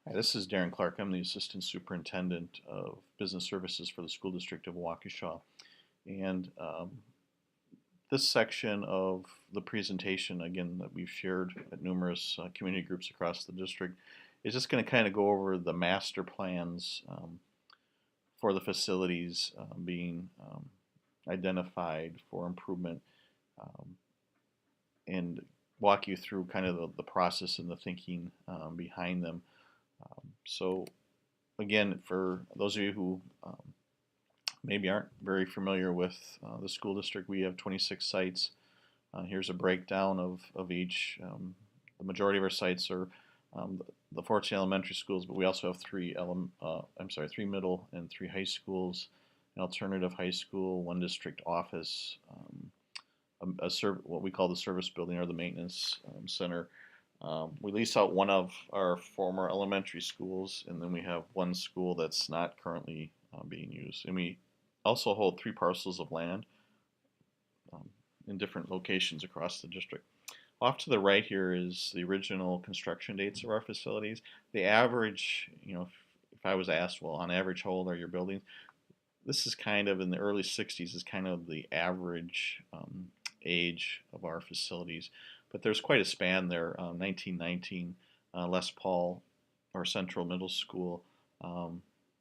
Hi, this is Darren Clark. I'm the Assistant Superintendent of Business Services for the School District of Waukesha. And this section of the presentation, again, that we've shared at numerous community groups across the district, is just going to kind of go over the master plans for the facilities being identified for improvement um, and walk you through kind of the process and the thinking behind them. So again, for those of you who maybe aren't very familiar with the school district, we have 26 sites. Here's a breakdown of each. The majority of our sites are the 14 elementary schools, but we also have three middle and three high schools, an alternative high school, one district office, what we call the service building or the maintenance center. We lease out one of our former elementary schools, and then we have one school that's not currently being used. And we also hold 3 parcels of land um, in different locations across the district. Off to the right here is the original construction dates of our facilities. The average, if I was asked, well, on average, how old are your buildings? This is kind of in the early 60s is kind of the average age of our facilities. But there's quite a span there. 1919, Les Paul, or Central Middle School,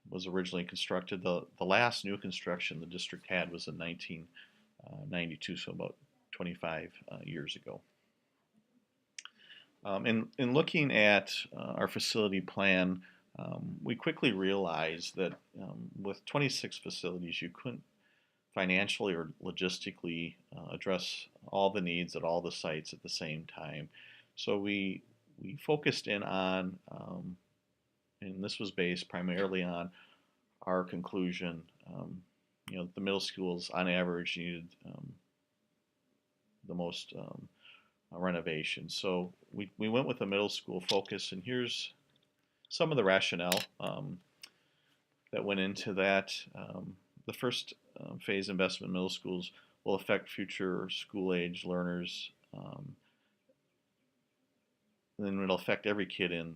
was originally constructed. The last new construction the district had was in 1992, so about 25 years ago. In looking at our facility plan, we quickly realized that with 26 facilities, you couldn't financially or logistically address all the needs at all the sites at the same time. So we focused in on, and this was based primarily on our conclusion, the middle schools on average needed the most renovation. So we went with a middle school focus, and here's some of the rationale that went into that. The first phase investment in middle schools will affect future school age learners, and then it'll affect every kid in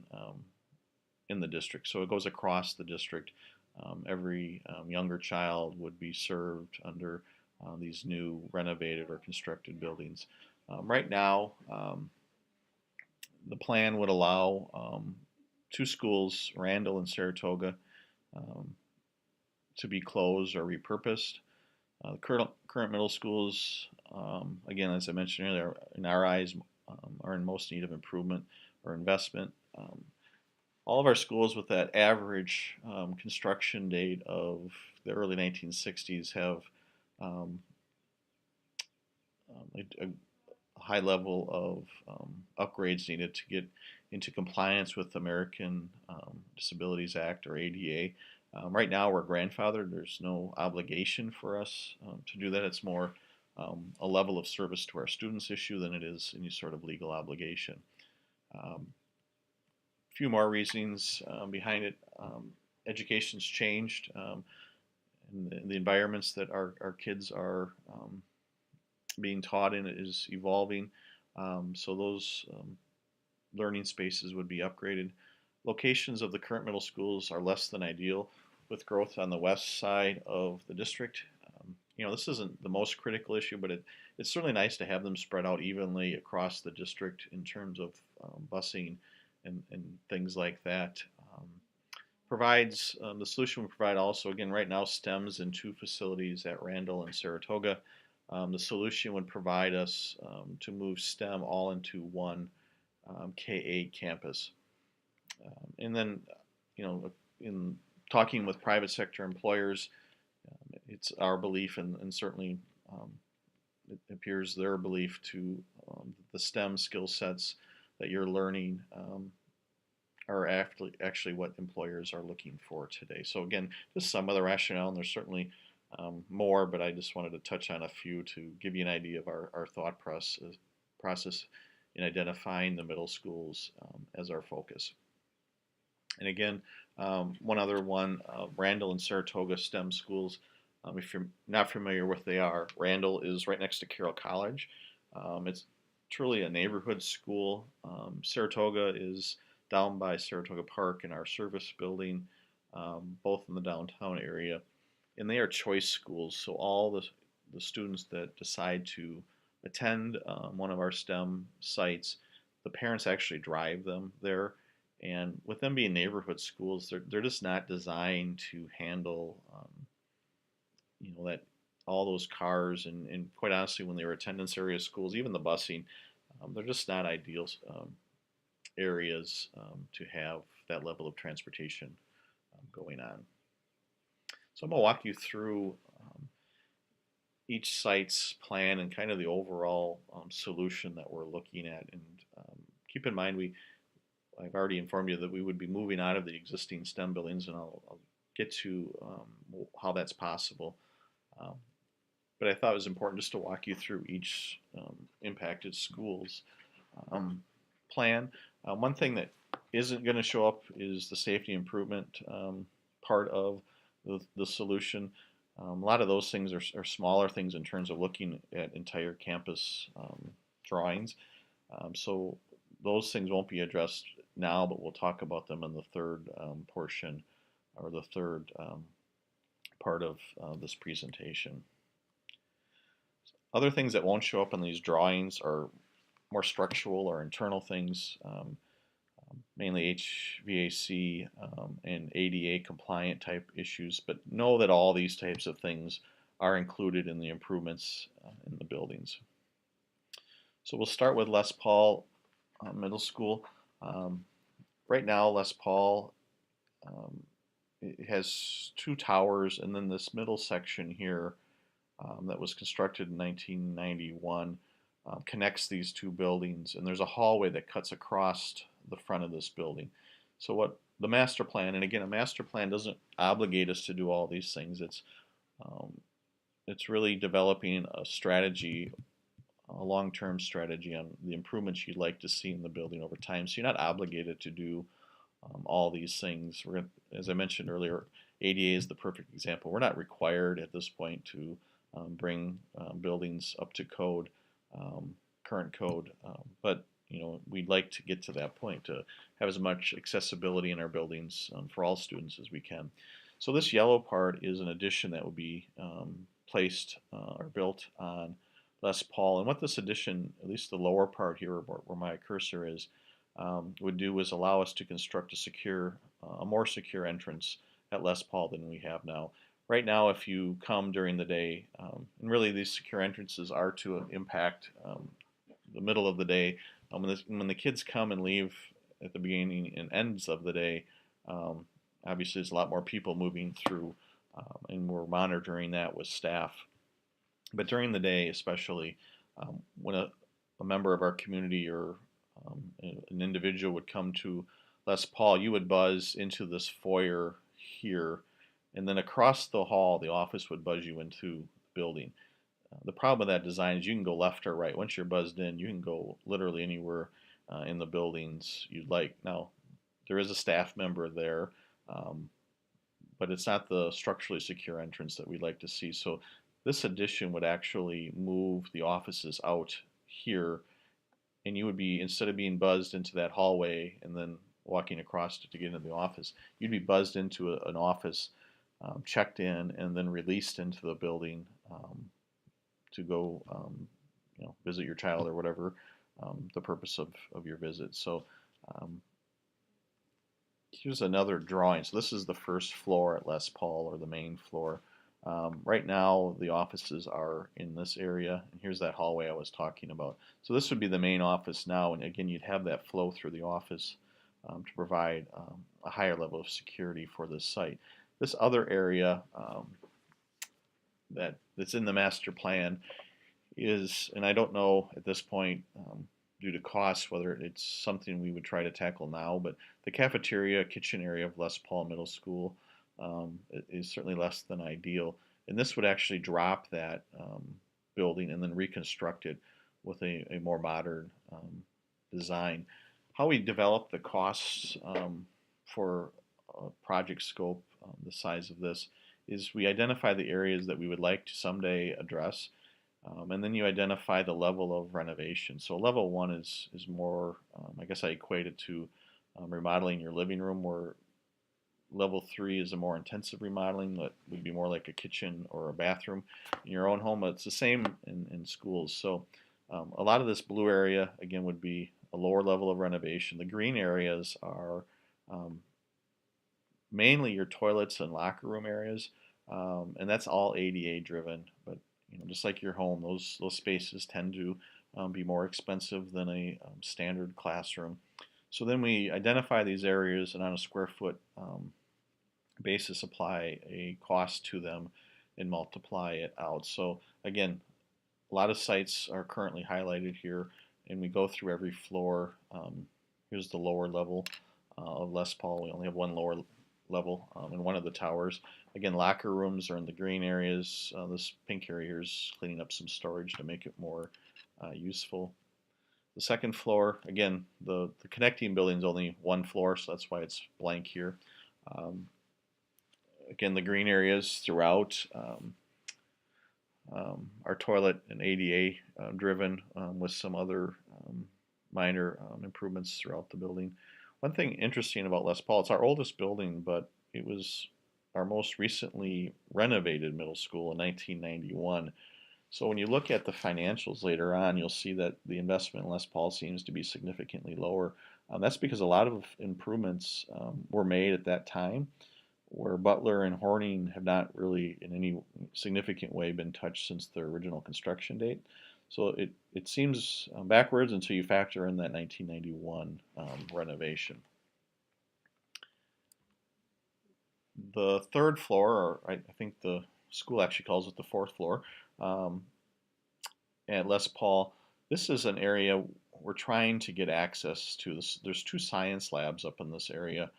the district. So it goes across the district. Every younger child would be served under these new renovated or constructed buildings. Right now, the plan would allow 2 schools, Randall and Saratoga, to be closed or repurposed. The current middle schools, again, as I mentioned earlier, in our eyes, are in most need of improvement or investment. All of our schools with that average construction date of the early 1960s have a high level of upgrades needed to get into compliance with American Disabilities Act or ADA. Right now we're grandfathered. There's no obligation for us to do that. It's more a level of service to our students issue than it is any sort of legal obligation. A few more reasons behind it. Education's changed, and the environments that our kids are being taught in is evolving. So those learning spaces would be upgraded. Locations of the current middle schools are less than ideal with growth on the west side of the district. This isn't the most critical issue, but it's certainly nice to have them spread out evenly across the district in terms of busing and things like that. The solution would provide also, again, right now STEM's in 2 facilities at Randall and Saratoga. The solution would provide us to move STEM all into one K-8 campus. And then, in talking with private sector employers, it's our belief, and certainly it appears their belief to the STEM skill sets that you're learning are actually what employers are looking for today. So again, just some of the rationale, and there's certainly more, but I just wanted to touch on a few to give you an idea of our thought process in identifying the middle schools as our focus. And again, one other one, Randall and Saratoga STEM schools. If you're not familiar with what they are, Randall is right next to Carroll College. It's truly a neighborhood school. Saratoga is down by Saratoga Park in our service building, both in the downtown area. And they are choice schools, so all the students that decide to attend one of our STEM sites, the parents actually drive them there. And with them being neighborhood schools, they're just not designed to handle, that all those cars and quite honestly, when they were attendance area schools, even the busing, they're just not ideal areas to have that level of transportation going on. So I'm going to walk you through each site's plan and kind of the overall solution that we're looking at. And keep in mind, I've already informed you that we would be moving out of the existing STEM buildings, and I'll get to how that's possible. But I thought it was important just to walk you through each impacted school's plan. One thing that isn't going to show up is the safety improvement part of the solution. A lot of those things are smaller things in terms of looking at entire campus drawings. So those things won't be addressed now, but we'll talk about them in the third portion, or the third part of this presentation. Other things that won't show up in these drawings are more structural or internal things, mainly HVAC and ADA compliant type issues, but know that all these types of things are included in the improvements in the buildings. So we'll start with Les Paul Middle School. Right now, Les Paul it has two towers, and then this middle section here that was constructed in 1991 connects these two buildings, and there's a hallway that cuts across the front of this building. So what the master plan, and again, a master plan doesn't obligate us to do all these things. It's really developing a strategy, a long-term strategy on the improvements you'd like to see in the building over time. So you're not obligated to do all these things. As I mentioned earlier, ADA is the perfect example. We're not required at this point to bring buildings up to code, current code, but we'd like to get to that point to have as much accessibility in our buildings for all students as we can. So this yellow part is an addition that will be placed or built on Les Paul. And what this addition, at least the lower part here where my cursor is, would do is allow us to construct a more secure entrance at Les Paul than we have now. Right now, if you come during the day, and really these secure entrances are to impact the middle of the day. When the kids come and leave at the beginning and ends of the day, obviously there's a lot more people moving through, and we're monitoring that with staff. But during the day, especially, when a member of our community or an individual would come to Les Paul, you would buzz into this foyer here, and then across the hall, the office would buzz you into the building. The problem with that design is you can go left or right. Once you're buzzed in, you can go literally anywhere in the buildings you'd like. Now, there is a staff member there, but it's not the structurally secure entrance that we'd like to see. So this addition would actually move the offices out here, and you would be, instead of being buzzed into that hallway and then walking across to get into the office, you'd be buzzed into an office, checked in, and then released into the building to go visit your child or whatever the purpose of your visit. So here's another drawing. So this is the first floor at Les Paul, or the main floor. Right now the offices are in this area, and here's that hallway I was talking about. So this would be the main office now, and again you'd have that flow through the office to provide a higher level of security for this site. This other area that's in the master plan is, and I don't know at this point due to cost whether it's something we would try to tackle now, but the cafeteria kitchen area of Les Paul Middle School is certainly less than ideal, and this would actually drop that building and then reconstruct it with a more modern design. How we develop the costs for a project scope the size of this is we identify the areas that we would like to someday address, and then you identify the level of renovation. So level one is more, I guess I equate it to remodeling your living room, where level 3 is a more intensive remodeling that would be more like a kitchen or a bathroom in your own home. But it's the same in schools. So a lot of this blue area, again, would be a lower level of renovation. The green areas are um, mainly your toilets and locker room areas, and that's all ADA driven. But just like your home, those spaces tend to be more expensive than a standard classroom. So then we identify these areas and on a square foot basis apply a cost to them and multiply it out. So again, a lot of sites are currently highlighted here, and we go through every floor. Here's the lower level of Les Paul. We only have one lower level in one of the towers. Again, locker rooms are in the green areas. This pink area here is cleaning up some storage to make it more useful. The second floor, again, the connecting building is only one floor, so that's why it's blank here. Again, the green areas throughout our toilet and ADA driven with some other minor improvements throughout the building. One thing interesting about Les Paul, it's our oldest building, but it was our most recently renovated middle school in 1991. So when you look at the financials later on, you'll see that the investment in Les Paul seems to be significantly lower. That's because a lot of improvements were made at that time, where Butler and Horning have not really in any significant way been touched since their original construction date. So it seems backwards until you factor in that 1991 renovation. The third floor, or I think the school actually calls it the fourth floor, at Les Paul, this is an area we're trying to get access to. There's 2 science labs up in this area.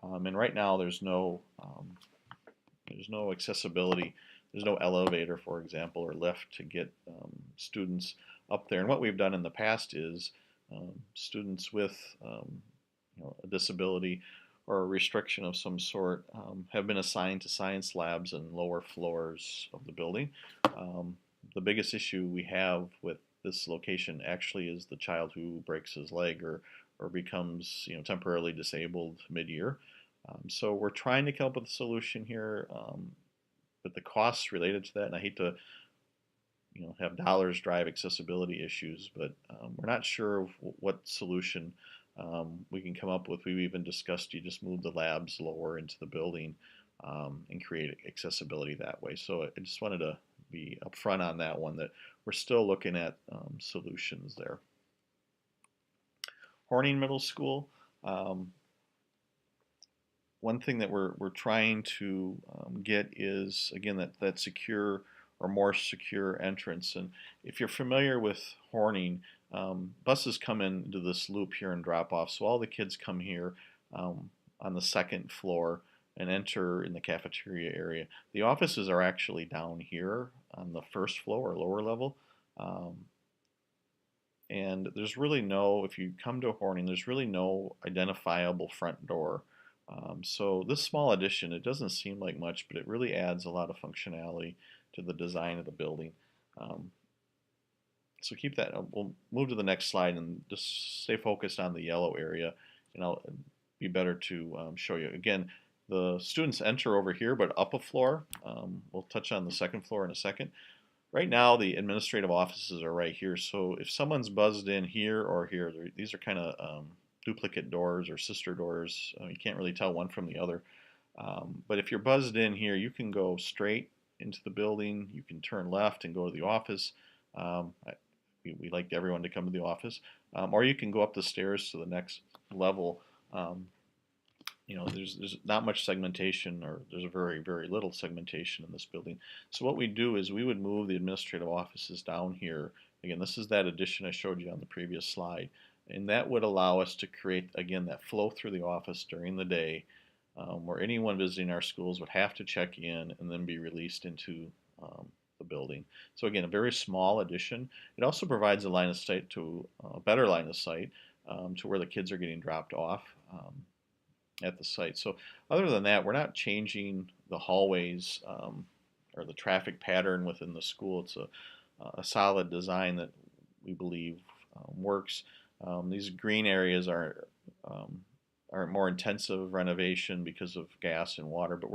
And right now there's no accessibility. There's no elevator, for example, or lift to get students up there. And what we've done in the past is students with a disability or a restriction of some sort have been assigned to science labs in lower floors of the building. The biggest issue we have with this location actually is the child who breaks his leg or becomes temporarily disabled mid-year. So we're trying to come up with a solution here, but the costs related to that, and I hate to have dollars drive accessibility issues, but we're not sure what solution we can come up with. We've even discussed you just move the labs lower into the building and create accessibility that way. So I just wanted to be upfront on that one, that we're still looking at solutions there. Horning Middle School. One thing that we're trying to get is, again, that secure or more secure entrance. And if you're familiar with Horning, buses come into this loop here and drop off. So all the kids come here on the second floor and enter in the cafeteria area. The offices are actually down here on the first floor or lower level. And there's really no, if you come to Horning, there's really no identifiable front door. So this small addition, it doesn't seem like much, but it really adds a lot of functionality to the design of the building. So keep that. We'll move to the next slide and just stay focused on the yellow area, and I'll be better to show you. Again, the students enter over here, but up a floor. We'll touch on the second floor in a second. Right now, the administrative offices are right here. So if someone's buzzed in here or here, these are kind of duplicate doors or sister doors. You can't really tell one from the other. But if you're buzzed in here, you can go straight into the building. You can turn left and go to the office. We like everyone to come to the office. Or you can go up the stairs to the next level. There's not much segmentation, or there's a very, very little segmentation in this building. So what we do is we would move the administrative offices down here. Again, this is that addition I showed you on the previous slide. And that would allow us to create, again, that flow through the office during the day where anyone visiting our schools would have to check in and then be released into the building. So again, a very small addition. It also provides a line of sight to a better line of sight to where the kids are getting dropped off at the site. So other than that, we're not changing the hallways or the traffic pattern within the school. It's a solid design that we believe works. These green areas are are more intensive renovation because of gas and water, but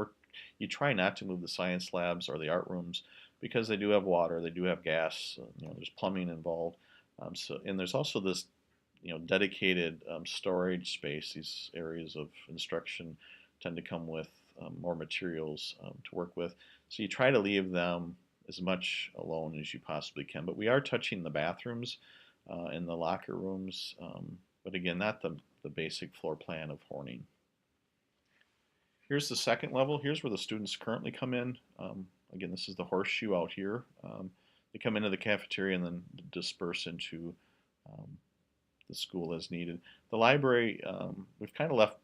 you try not to move the science labs or the art rooms because they do have water, they do have gas, there's plumbing involved. And there's also this dedicated storage space. These areas of instruction tend to come with more materials to work with. So you try to leave them as much alone as you possibly can. But we are touching the bathrooms and the locker rooms, but again, not the basic floor plan of Horning. Here's the second level. Here's where the students currently come in. Again, this is the horseshoe out here. They come into the cafeteria and then disperse into the school as needed. The library, we've kind of left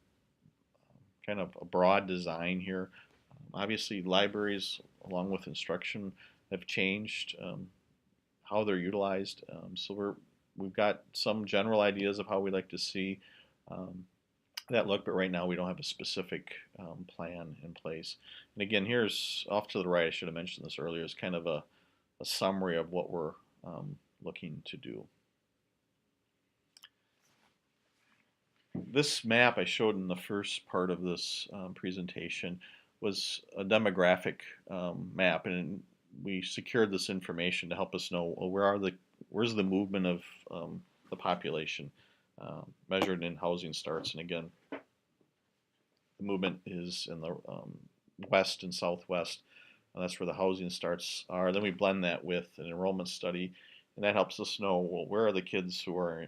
kind of a broad design here. Obviously, libraries, along with instruction, have changed how they're utilized. So we've got some general ideas of how we like to see that look, but right now we don't have a specific plan in place. And again, here's off to the right, I should have mentioned this earlier, is kind of a summary of what we're looking to do. This map I showed in the first part of this presentation was a demographic map, and we secured this information to help us know, well, where's the movement of the population measured in housing starts. And again, the movement is in the west and southwest, and that's where the housing starts are. Then we blend that with an enrollment study, and that helps us know, well, where are the kids who are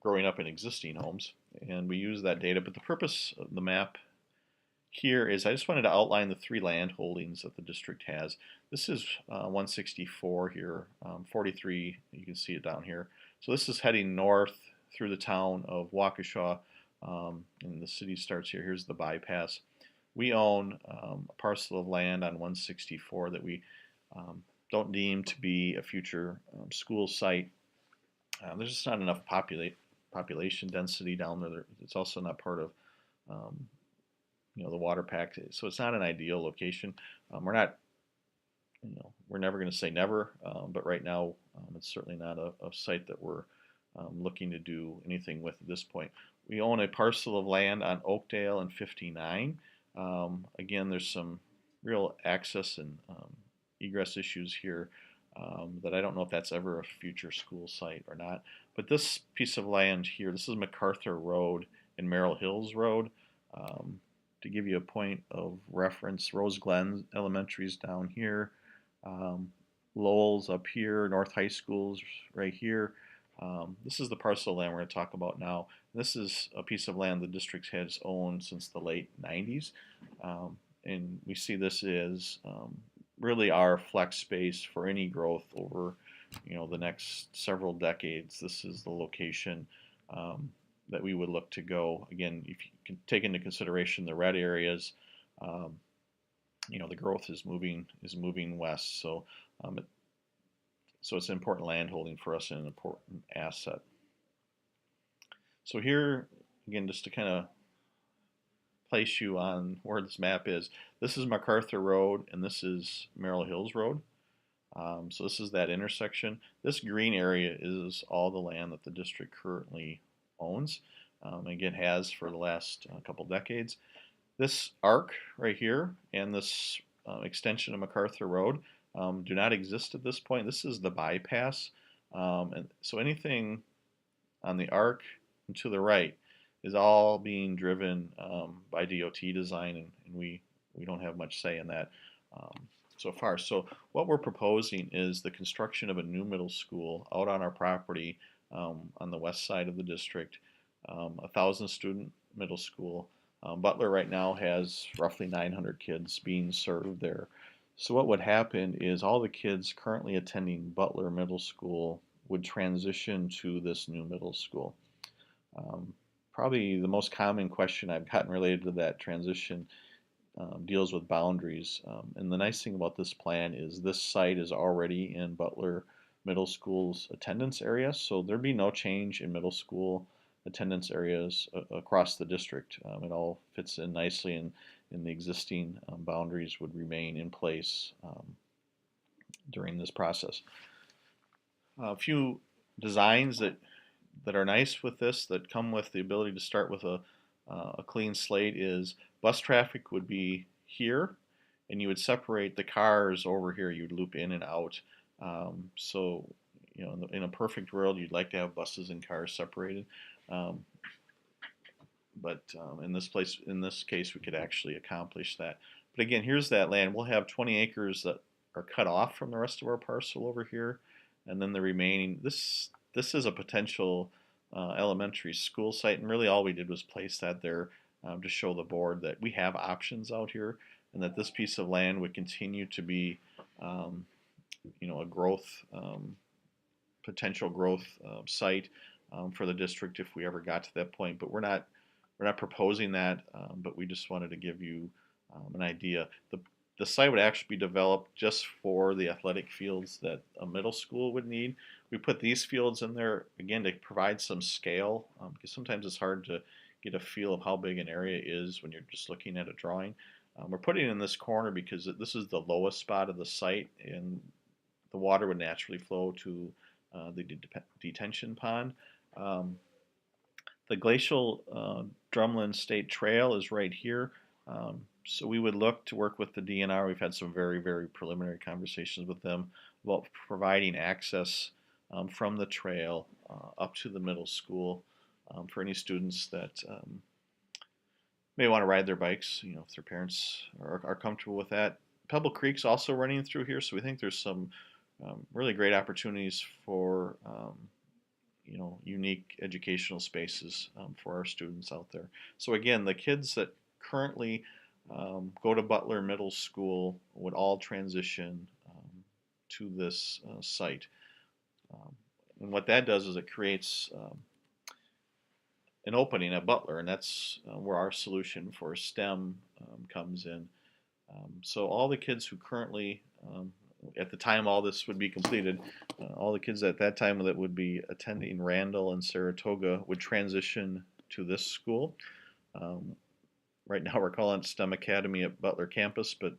growing up in existing homes, and we use that data. But the purpose of the map here is I just wanted to outline the 3 land holdings that the district has. This is 164 here, 43, you can see it down here. So this is heading north through the town of Waukesha, and the city starts here. Here's the bypass. We own a parcel of land on 164 that we don't deem to be a future school site. There's just not enough population density down there. It's also not part of the water pack, so it's not an ideal location. We're never going to say never, but right now it's certainly not a site that we're looking to do anything with at this point. We own a parcel of land on Oakdale and 59. Again, there's some real access and egress issues here that I don't know if that's ever a future school site or not. But this piece of land here, this is MacArthur Road and Merrill Hills Road. To give you a point of reference, Rose Glen Elementary is down here, Lowell's up here, North High School's right here. This is the parcel of land we're going to talk about now. This is a piece of land the district has owned since the late 90s, and we see this as really our flex space for any growth over the next several decades. This is the location that we would look to go. Again, if you can take into consideration the red areas, the growth is moving west. So it's an important land holding for us and an important asset. So here, again, just to kind of place you on where this map is, this is MacArthur Road and this is Merrill Hills Road. So this is that intersection. This green area is all the land that the district currently owns, again has for the last couple decades. This arc right here and this extension of MacArthur Road do not exist at this point. This is the bypass, and so anything on the arc and to the right is all being driven by DOT design, and we don't have much say in that so far. So what we're proposing is the construction of a new middle school out on our property on the west side of the district, 1,000 student middle school. Butler right now has roughly 900 kids being served there. So what would happen is all the kids currently attending Butler Middle School would transition to this new middle school. Probably the most common question I've gotten related to that transition deals with boundaries. And the nice thing about this plan is this site is already in Butler Middle School's attendance area, so there'd be no change in middle school attendance areas across the district. It all fits in nicely, and the existing boundaries would remain in place during this process. A few designs that are nice with this, that come with the ability to start with a a clean slate is bus traffic would be here, and you would separate the cars over here. You'd loop in and out. So, in a perfect world, you'd like to have buses and cars separated. Um, but in this case, we could actually accomplish that. But again, here's that land. We'll have 20 acres that are cut off from the rest of our parcel over here, and then the remaining. This is a potential elementary school site, and really all we did was place that there to show the board that we have options out here, and that this piece of land would continue to be, a growth potential growth site for the district if we ever got to that point. But we're not proposing that, but we just wanted to give you an idea. The site would actually be developed just for the athletic fields that a middle school would need. We put these fields in there again to provide some scale, because sometimes it's hard to get a feel of how big an area is when you're just looking at a drawing. We're putting it in this corner because this is the lowest spot of the site, and the water would naturally flow to the detention pond. The glacial Drumlin State Trail is right here. So we would look to work with the DNR. We've had some very, very preliminary conversations with them about providing access from the trail up to the middle school for any students that may want to ride their bikes, if their parents are comfortable with that. Pebble Creek's also running through here, so we think there's some really great opportunities for unique educational spaces for our students out there. So again, the kids that currently go to Butler Middle School would all transition to this site. And what that does is it creates an opening at Butler, and that's where our solution for STEM comes in. So all the kids who currently, at the time all this would be completed, all the kids at that time that would be attending Randall and Saratoga would transition to this school. Right now we're calling it STEM Academy at Butler campus, but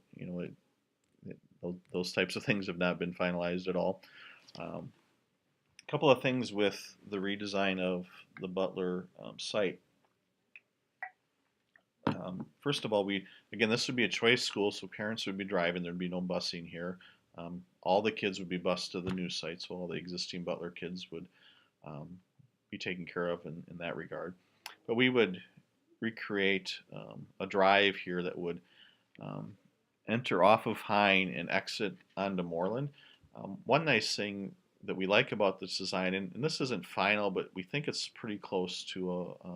those types of things have not been finalized at all. A couple of things with the redesign of the Butler site. First of all, this would be a choice school, so parents would be driving. There'd be no busing here. All the kids would be bused to the new site, so all the existing Butler kids would be taken care of in that regard. But we would recreate a drive here that would enter off of Hine and exit onto Moreland. One nice thing that we like about this design, and this isn't final, but we think it's pretty close to a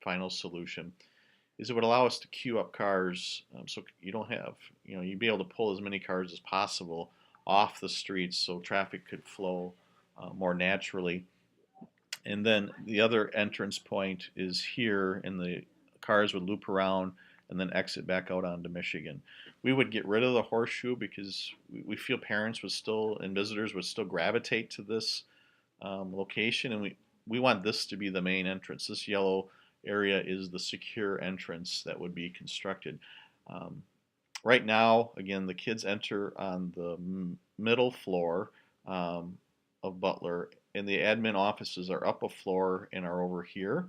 final solution, is it would allow us to queue up cars, so you don't have, you'd be able to pull as many cars as possible off the streets so traffic could flow more naturally. And then the other entrance point is here, and the cars would loop around and then exit back out onto Michigan. We would get rid of the horseshoe because we feel parents would still, and visitors would still gravitate to this location, and we want this to be the main entrance. This yellow area is the secure entrance that would be constructed. Right now, again, the kids enter on the middle floor of Butler, and the admin offices are up a floor and are over here.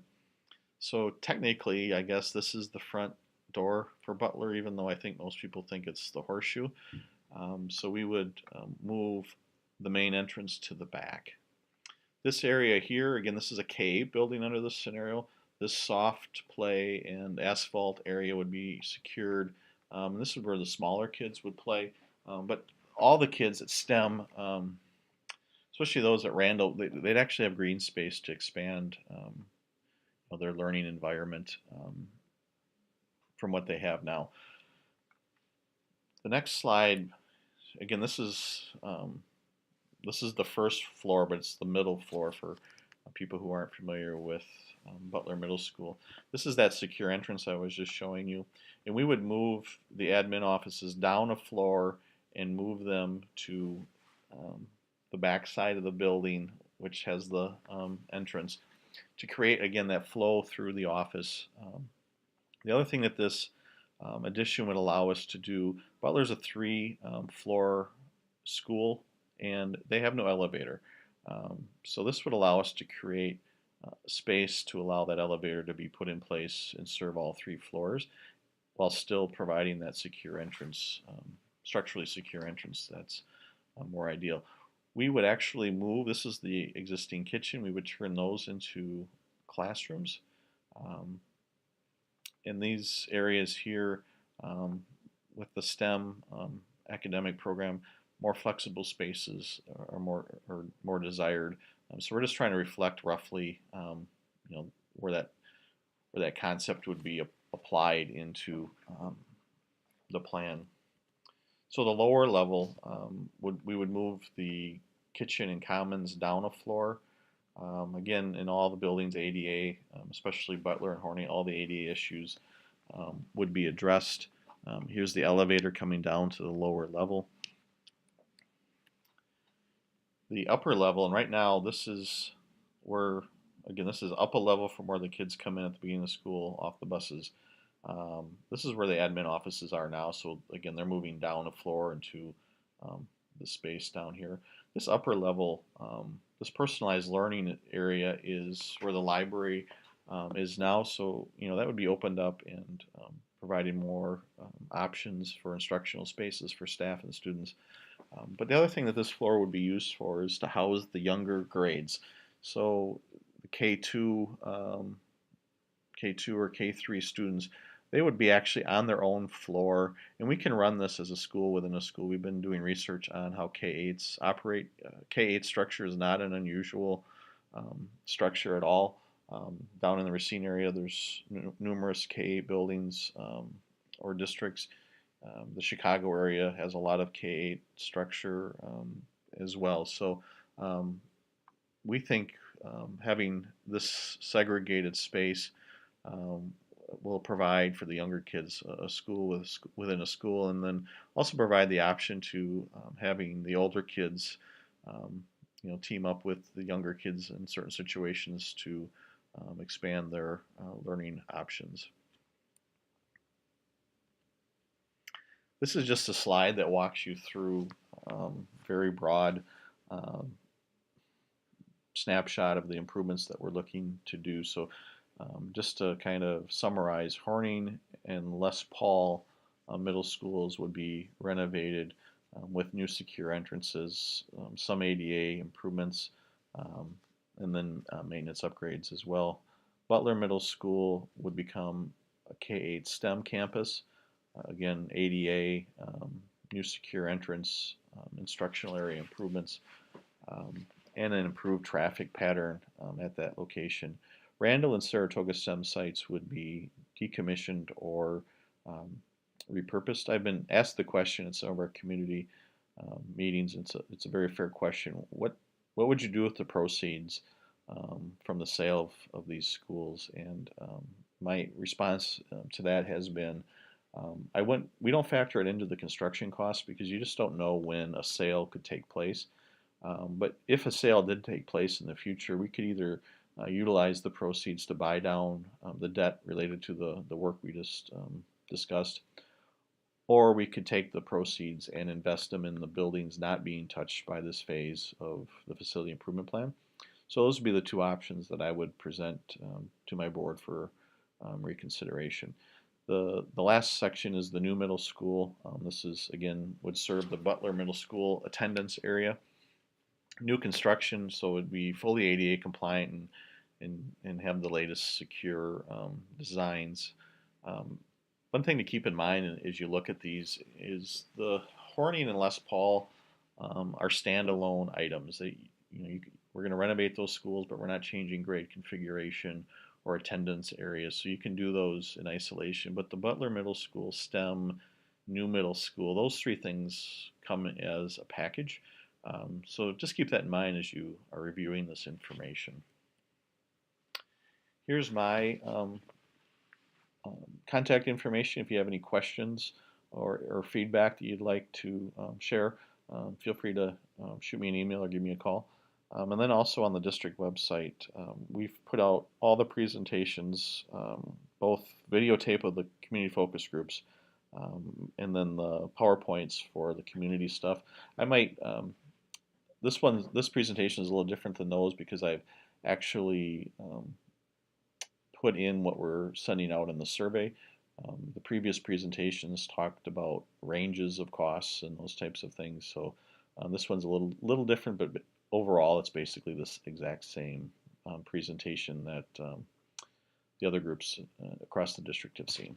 So technically, I guess this is the front door for Butler, even though I think most people think it's the horseshoe. So we would move the main entrance to the back. This area here, again, this is a cave building under this scenario. This soft play and asphalt area would be secured. This is where the smaller kids would play. But all the kids at STEM, especially those at Randall, they'd actually have green space to expand their learning environment from what they have now. The next slide, again, this is the first floor, but it's the middle floor for people who aren't familiar with Butler Middle School. This is that secure entrance I was just showing you. And we would move the admin offices down a floor and move them to the back side of the building, which has the entrance, to create, again, that flow through the office. The other thing that this addition would allow us to do, Butler's a 3-floor school, and they have no elevator. So this would allow us to create space to allow that elevator to be put in place and serve all 3 floors, while still providing that secure entrance, structurally secure entrance that's more ideal. We would actually move, this is the existing kitchen, we would turn those into classrooms. In these areas here, with the STEM academic program, more flexible spaces are more desired. So we're just trying to reflect roughly, you know, where that concept would be applied into the plan. So the lower level, we would move the kitchen and commons down a floor. Again, in all the buildings, ADA, especially Butler and Horny, all the ADA issues would be addressed. Here's the elevator coming down to the lower level. The upper level, and right now this is where, again, this is up a level from where the kids come in at the beginning of school off the buses. This is where the admin offices are now, so again, they're moving down a floor into the space down here. This upper level, this personalized learning area is where the library is now, so that would be opened up and providing more options for instructional spaces for staff and students. But the other thing that this floor would be used for is to house the younger grades. So the K2 or K3 students, they would be actually on their own floor, and we can run this as a school within a school. We've been doing research on how K8s operate. K8 structure is not an unusual structure at all. Down in the Racine area, there's numerous K8 buildings or districts. The Chicago area has a lot of K8 structure as well. So we think having this segregated space will provide for the younger kids a school within a school, and then also provide the option to having the older kids team up with the younger kids in certain situations to expand their learning options. This is just a slide that walks you through very broad snapshot of the improvements that we're looking to do. So just to kind of summarize, Horning and Les Paul middle schools would be renovated with new secure entrances, some ADA improvements, and then maintenance upgrades as well. Butler Middle School would become a K-8 STEM campus. Again, ADA, new secure entrance, instructional area improvements, and an improved traffic pattern at that location. Randall and Saratoga STEM sites would be decommissioned or repurposed. I've been asked the question at some of our community meetings. It's a very fair question. What would you do with the proceeds from the sale of these schools? And my response to that has been, we don't factor it into the construction costs because you just don't know when a sale could take place. But if a sale did take place in the future, we could either utilize the proceeds to buy down the debt related to the work we just discussed, or we could take the proceeds and invest them in the buildings not being touched by this phase of the facility improvement plan. So those would be the two options that I would present to my board for reconsideration. The last section is the new middle school. This is, again, would serve the Butler Middle School attendance area. New construction, so it would be fully ADA compliant and have the latest secure designs. One thing to keep in mind as you look at these is the Horning and Les Paul are standalone items. We're going to renovate those schools, but we're not changing grade configuration or attendance areas, so you can do those in isolation. But the Butler Middle School, STEM, new middle school, those three things come as a package. So just keep that in mind as you are reviewing this information. Here's my contact information. If you have any questions or feedback that you'd like to share, feel free to shoot me an email or give me a call. And then also on the district website, we've put out all the presentations, both videotape of the community focus groups, and then the PowerPoints for the community stuff. I might, this presentation is a little different than those because I've actually put in what we're sending out in the survey. The previous presentations talked about ranges of costs and those types of things. So this one's a little different, but overall it's basically this exact same presentation that the other groups across the district have seen.